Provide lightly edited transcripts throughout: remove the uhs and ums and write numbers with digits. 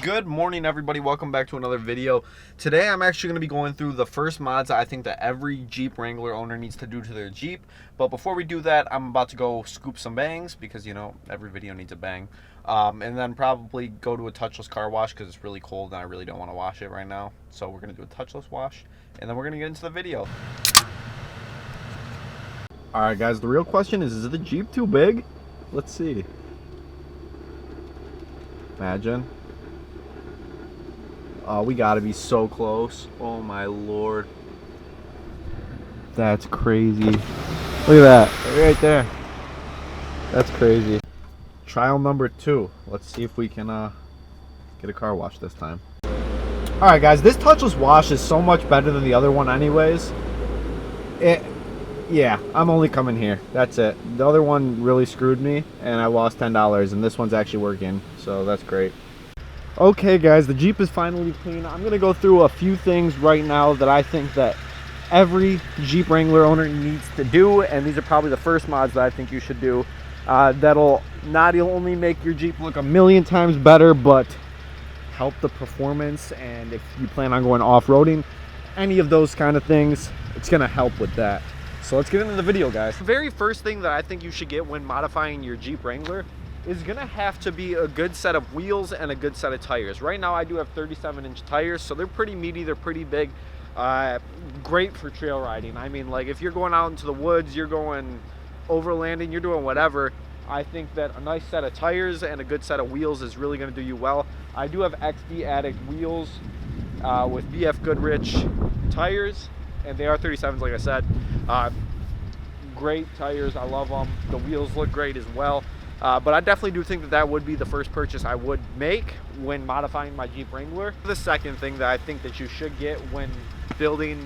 Good morning, everybody. Welcome back to another video. Today I'm actually going to be going through the first mods I think that every Jeep Wrangler owner needs to do to their Jeep. But before we do that, I'm about to go scoop some bangs because, you know, every video needs a bang. And then probably go to a touchless car wash because it's really cold and I really don't want to wash it right now. So we're going to do a touchless wash and then we're going to get into the video. Alright guys, the real question is the Jeep too big? Let's see. Imagine. Oh, we gotta be so close. Oh my lord. That's crazy. Look at that. Right there. That's crazy. Trial number 2. Let's see if we can get a car wash this time. Alright guys, this touchless wash is so much better than the other one anyways. Yeah, I'm only coming here. That's it. The other one really screwed me and I lost $10 and this one's actually working. So that's great. Okay guys, the Jeep is finally clean. I'm going to go through a few things right now that I think that every Jeep Wrangler owner needs to do, and these are probably the first mods that I think you should do. That'll not only make your Jeep look a million times better, but help the performance, and if you plan on going off-roading, any of those kind of things, it's going to help with that. So let's get into the video, guys. The very first thing that I think you should get when modifying your Jeep Wrangler is gonna have to be a good set of wheels and a good set of tires. Right now I do have 37-inch tires, so they're pretty meaty, they're pretty big. Great for trail riding. I mean, like if you're going out into the woods, you're going overlanding, you're doing whatever, I think that a nice set of tires and a good set of wheels is really gonna do you well. I do have XD Addict wheels with BF Goodrich tires, and they are 37s like I said. Great tires, I love them. The wheels look great as well. But I definitely do think that that would be the first purchase I would make when modifying my Jeep Wrangler. The second thing that I think that you should get when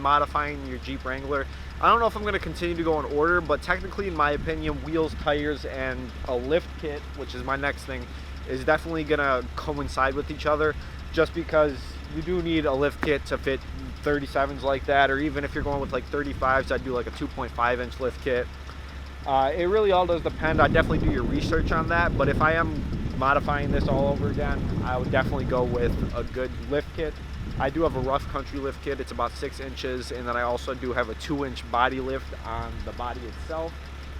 modifying your Jeep Wrangler, I don't know if I'm going to continue to go in order, but technically in my opinion, wheels, tires, and a lift kit, which is my next thing, is definitely going to coincide with each other, just because you do need a lift kit to fit 37s like that, or even if you're going with like 35s, I'd do like a 2.5-inch lift kit. It really all does depend. I definitely do your research on that, but if I am modifying this all over again, I would definitely go with a good lift kit. I do have a rough country lift kit. It's about 6 inches, and then I also do have a 2-inch body lift on the body itself.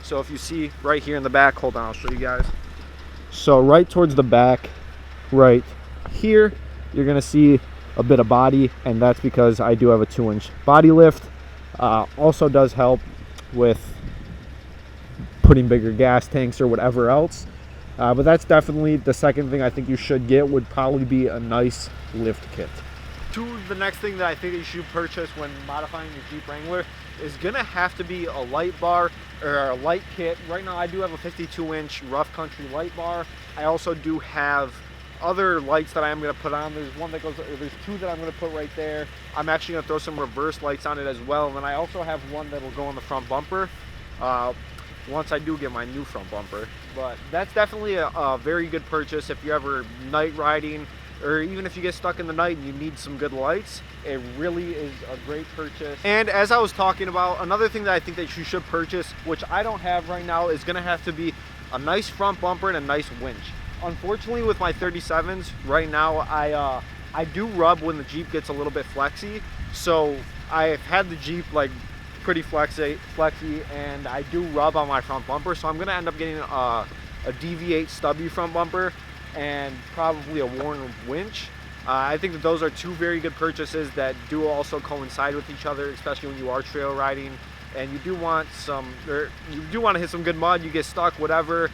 So if you see right here in the back, hold on, I'll show you guys. So right towards the back, right here, you're gonna see a bit of body, and that's because I do have a 2-inch body lift. Also does help with putting bigger gas tanks or whatever else, but that's definitely the second thing I think you should get, would probably be a nice lift kit. The next thing that I think you should purchase when modifying your Jeep Wrangler is gonna have to be a light bar or a light kit. Right now I do have a 52-inch rough country light bar. I also do have other lights that I am going to put on. There's two that I'm going to put right there. I'm actually going to throw some reverse lights on it as well, and then I also have one that will go on the front bumper once I do get my new front bumper. But that's definitely a very good purchase if you're ever night riding, or even if you get stuck in the night and you need some good lights. It really is a great purchase. And as I was talking about, another thing that I think that you should purchase, which I don't have right now, is going to have to be a nice front bumper and a nice winch. Unfortunately, with my 37s right now, I do rub when the Jeep gets a little bit flexy. So I've had the Jeep like pretty flexy, and I do rub on my front bumper. So I'm gonna end up getting a DV8 stubby front bumper and probably a Warren winch. I think that those are two very good purchases that do also coincide with each other, especially when you are trail riding and you do want to hit some good mud, you get stuck, whatever,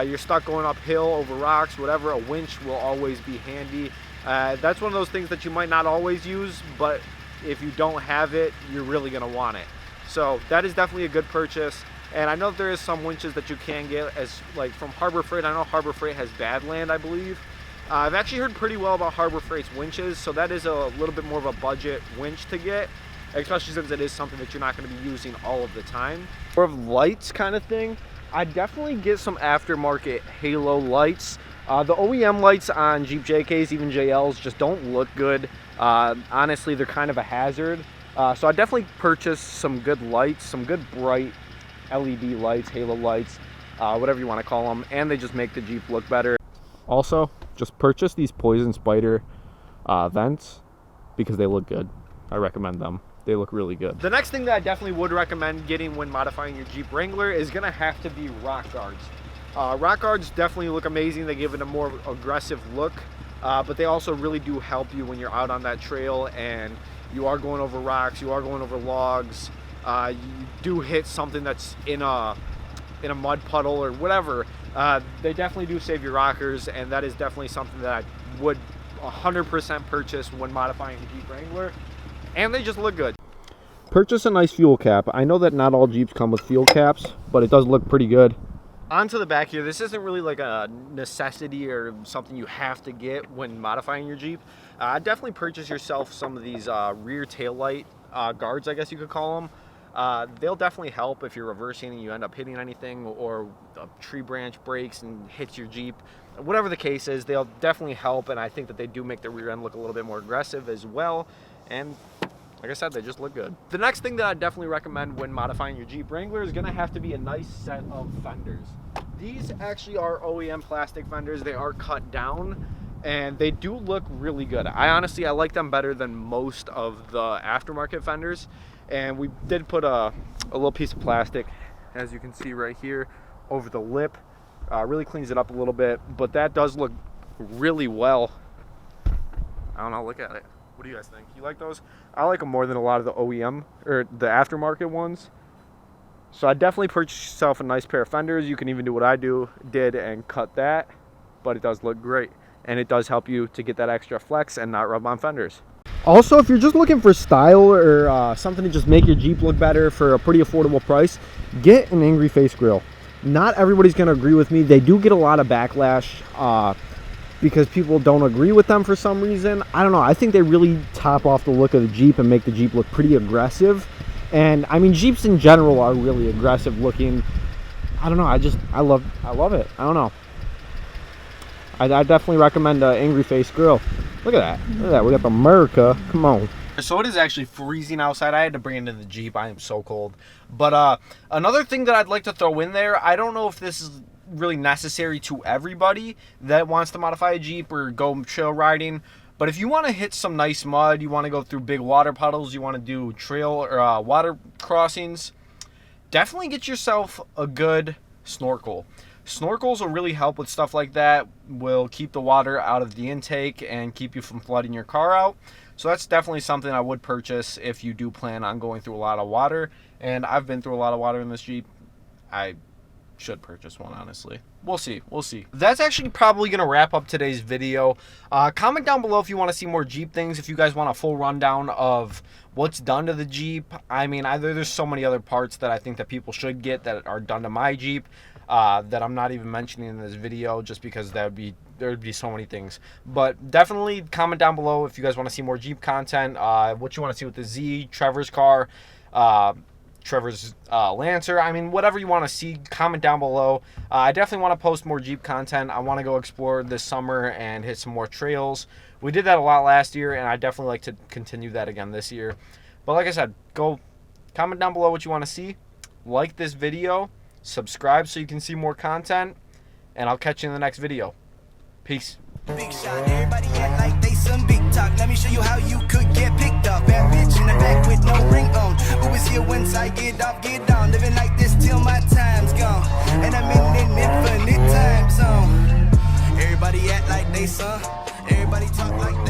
you're stuck going uphill over rocks, whatever, a winch will always be handy. That's one of those things that you might not always use, but if you don't have it, you're really going to want it. So that is definitely a good purchase. And I know there is some winches that you can get, as like from Harbor Freight. I know Harbor Freight has Badland, I believe. I've actually heard pretty well about Harbor Freight's winches, so that is a little bit more of a budget winch to get, especially since it is something that you're not going to be using all of the time. More of lights kind of thing, I'd definitely get some aftermarket halo lights. The OEM lights on Jeep JKs, even JLs, just don't look good. Honestly, they're kind of a hazard. So I'd definitely purchase some good lights, some good bright LED lights, halo lights, whatever you want to call them, and they just make the Jeep look better. Also, just purchase these poison spider vents because they look good. I recommend them. They look really good. The next thing that I definitely would recommend getting when modifying your Jeep Wrangler is gonna have to be rock guards. Rock guards definitely look amazing. They give it a more aggressive look, but they also really do help you when you're out on that trail and you are going over rocks, you are going over logs, you do hit something that's in a mud puddle or whatever. They definitely do save your rockers, and that is definitely something that I would 100% purchase when modifying the Jeep Wrangler, and they just look good. Purchase a nice fuel cap. I know that not all Jeeps come with fuel caps, but it does look pretty good. Onto the back here, this isn't really like a necessity or something you have to get when modifying your Jeep. Definitely purchase yourself some of these rear taillight guards, I guess you could call them. They'll definitely help if you're reversing and you end up hitting anything, or a tree branch breaks and hits your Jeep. Whatever the case is, they'll definitely help, and I think that they do make the rear end look a little bit more aggressive as well. And like I said, they just look good. The next thing that I definitely recommend when modifying your Jeep Wrangler is gonna have to be a nice set of fenders. These actually are OEM plastic fenders. They are cut down, and they do look really good. I like them better than most of the aftermarket fenders. And we did put a little piece of plastic, as you can see right here, over the lip. Really cleans it up a little bit, but that does look really well. I don't know, look at it. What do you guys think? You like those? I like them more than a lot of the OEM or the aftermarket ones. So I definitely purchase yourself a nice pair of fenders. You can even do what I did and cut that, but it does look great. And it does help you to get that extra flex and not rub on fenders. Also, if you're just looking for style or something to just make your Jeep look better for a pretty affordable price, get an angry face grill. Not everybody's going to agree with me. They do get a lot of backlash because people don't agree with them for some reason. I don't know. I think they really top off the look of the Jeep and make the Jeep look pretty aggressive. And I mean, Jeeps in general are really aggressive looking. I don't know. I love it. I don't know. I definitely recommend Angry Face Grill. Look at that. Look at that. We got the America. Come on. So it is actually freezing outside. I had to bring it in the Jeep. I am so cold. But another thing that I'd like to throw in there, I don't know if this is really necessary to everybody that wants to modify a Jeep or go trail riding, but if you want to hit some nice mud, you want to go through big water puddles, you want to do trail or water crossings, definitely get yourself a good snorkel. Snorkels will really help with stuff like that, will keep the water out of the intake and keep you from flooding your car out. So that's definitely something I would purchase if you do plan on going through a lot of water. And I've been through a lot of water in this Jeep. I should purchase one, honestly. We'll see. That's actually probably going to wrap up today's video. Comment down below if you want to see more Jeep things, if you guys want a full rundown of what's done to the Jeep. I mean, there's so many other parts that I think that people should get that are done to my Jeep that I'm not even mentioning in this video, just because there would be so many things. But definitely comment down below if you guys want to see more Jeep content, what you want to see with the Z, Trevor's car, Trevor's Lancer. I mean, whatever you want to see, comment down below. I definitely want to post more Jeep content. I want to go explore this summer and hit some more trails. We did that a lot last year, and I definitely like to continue that again this year. But like I said, go comment down below what you want to see. Like this video, subscribe so you can see more content, and I'll catch you in the next video. Peace. Big shot, everybody act like they some big talk. Let me show you how you could get picked up. Bad bitch in the back with no ring on. Who is here once I get off, get down. Living like this till my time's gone. And I'm in an infinite time zone. Everybody act like they some. Everybody talk like they